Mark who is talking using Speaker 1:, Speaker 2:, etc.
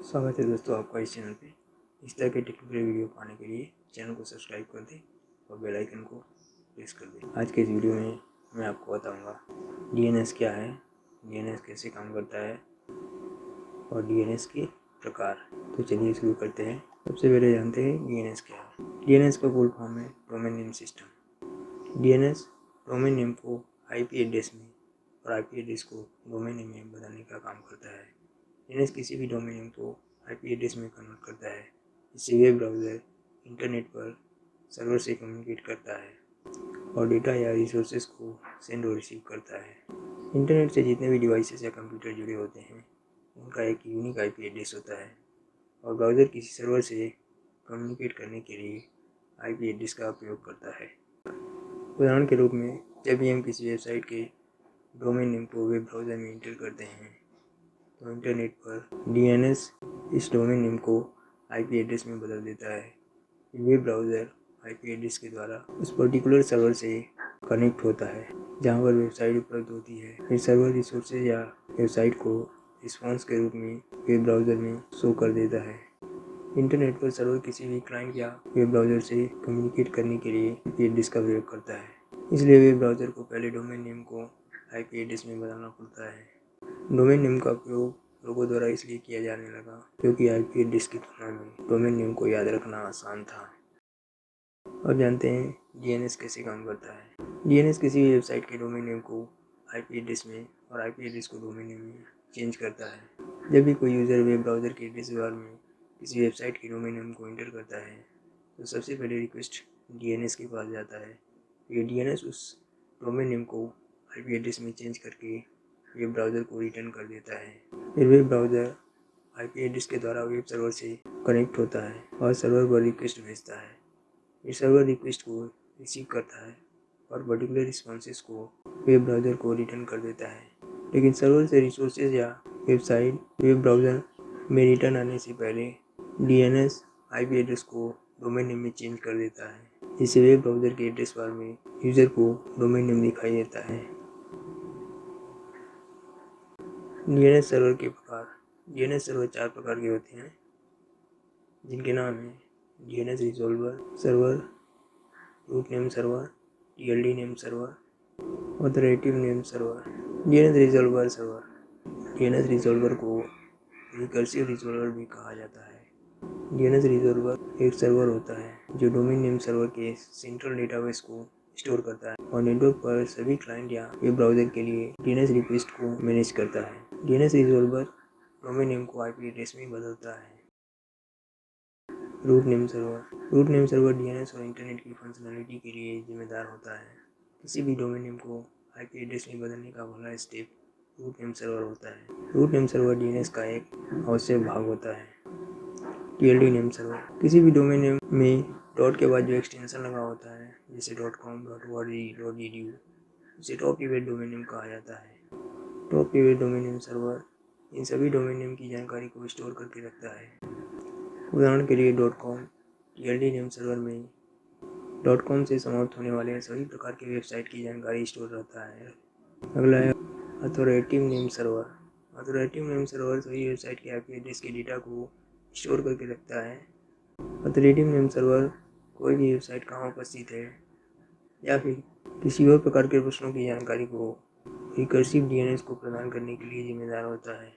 Speaker 1: स्वागत है दोस्तों आपका इस चैनल पे। इस तरह के टेक्निकल वीडियो पाने के लिए चैनल को सब्सक्राइब कर दें और बेल आइकन को प्रेस कर दें। आज के इस वीडियो में मैं आपको बताऊंगा डीएनएस क्या है, डीएनएस कैसे काम करता है और डीएनएस के प्रकार। तो चलिए शुरू करते हैं। सबसे पहले जानते हैं डीएनएस क्या है। डीएनएस का फुल फॉर्म है domain name system. DNS domain name को आईपी एड्रेस में और आईपी एड्रेस को डोमेन नेम में बदलने का काम करता है। डीएनएस किसी भी डोमेन नेम को आईपी एड्रेस में कन्वर्ट करता है। इससे वेब ब्राउज़र इंटरनेट पर सर्वर से कम्युनिकेट करता है और डेटा या रिसोर्सेज को सेंड और रिसीव करता है। इंटरनेट से जितने भी डिवाइसेस या कंप्यूटर जुड़े होते हैं उनका एक यूनिक आईपी एड्रेस होता है और ब्राउज़र किसी सर्वर से कम्युनिकेट करने के लिए आईपी एड्रेस का उपयोग करता है। उदाहरण के रूप में जब भी हम किसी वेबसाइट के डोमेन नेम को वेब ब्राउज़र में इंटर करते हैं तो इंटरनेट पर डीएनएस इस डोमेन नेम को आईपी एड्रेस में बदल देता है। वेब ब्राउज़र आईपी एड्रेस के द्वारा उस पर्टिकुलर सर्वर से कनेक्ट होता है जहां पर वेबसाइट उपलब्ध होती है। फिर सर्वर रिसोर्सेज या वेबसाइट को रिस्पॉन्स के रूप में वेब ब्राउज़र में शो कर देता है। इंटरनेट पर सर्वर किसी भी क्लाइंट या वेब ब्राउज़र से कम्युनिकेट करने के लिए आईपी एड्रेस का प्रयोग करता है। इसलिए वेब ब्राउज़र को पहले डोमेन नेम को आईपी एड्रेस में बदलना पड़ता है। डोमेन नेम का उपयोग लोगों द्वारा इसलिए किया जाने लगा क्योंकि आईपी एड्रेस की तुलना में डोमेन नेम को याद रखना आसान था। अब जानते हैं डीएनएस कैसे काम करता है। डीएनएस किसी भी वेबसाइट के डोमेन नेम को आईपी एड्रेस में और आईपी एड्रेस को डोमेन नेम में चेंज करता है। जब भी कोई यूज़र वेब ब्राउज़र के एड्रेस बार में किसी वेबसाइट के डोमेन नेम को एंटर करता है तो सबसे पहले रिक्वेस्ट डीएनएस के पास जाता है। ये डीएनएस उस डोमेन नेम को आईपी एड्रेस में चेंज करके वेब ब्राउज़र को रिटर्न कर देता है। फिर वेब ब्राउज़र आईपी एड्रेस के द्वारा वेब सर्वर से कनेक्ट होता है और सर्वर पर रिक्वेस्ट भेजता है। फिर सर्वर रिक्वेस्ट को रिसीव करता है और पर्टिकुलर रिस्पॉन्सेस को वेब ब्राउज़र को रिटर्न कर देता है। लेकिन सर्वर से रिसोर्सेज या वेबसाइट वेब ब्राउज़र में रिटर्न आने से पहले डीएनएस आईपी एड्रेस को डोमेन नेम में चेंज कर देता है, जिससे वेब ब्राउज़र के एड्रेस बार में यूज़र को डोमेन नेम दिखाई देता है। डीएनएस सर्वर के प्रकार। डीएनएस सर्वर 4 प्रकार के होते हैं जिनके नाम हैं DNS resolver server, root name server, TLD name server, authoritative name server. DNS resolver server. DNS resolver को रिकर्सिव रिजॉल्वर भी कहा जाता है। डीएनएस रिजॉल्वर एक सर्वर होता है जो डोमेन नेम सर्वर के सेंट्रल डेटाबेस को स्टोर करता है और नेटवर्क पर सभी क्लाइंट या वेब ब्राउज़र के लिए डीएनएस रिक्वेस्ट को मैनेज करता है। डीएनएस रिजॉल्वर डोमेन नेम को आईपी एड्रेस में बदलता है। Root name server. Root name server DNS और इंटरनेट की फंक्शनैलिटी के लिए जिम्मेदार होता है। किसी भी डोमेन नेम को आईपी एड्रेस में बदलने का पहला स्टेप रूट नेम सर्वर होता है। रूट नेम सर्वर डीएनएस का एक आवश्यक भाग होता है। TLD name server. किसी भी डोमेन नेम में डॉट के बाद जो एक्सटेंशन लगा होता है जैसे .com, .org, .edu, इसे टॉप लीवेड डोमेन नेम कहा जाता है। Top level domain name server इन सभी डोमेन नेम की जानकारी को स्टोर करके रखता है। उदाहरण के लिए .com टीएलडी नेम सर्वर में .com से समाप्त होने वाले सभी प्रकार की वेबसाइट की जानकारी स्टोर रहता है। अगला है authoritative name server. Authoritative name server सभी वेबसाइट के आईपी एड्रेस के डेटा को स्टोर करके रखता है। अथॉरिटेटिव नेम सर्वर कोई भी वेबसाइट कहाँ उपस्थित है या फिर किसी और प्रकार के प्रश्नों की जानकारी को रिकर्सिव डीएनएस को प्रदान करने के लिए जिम्मेदार होता है।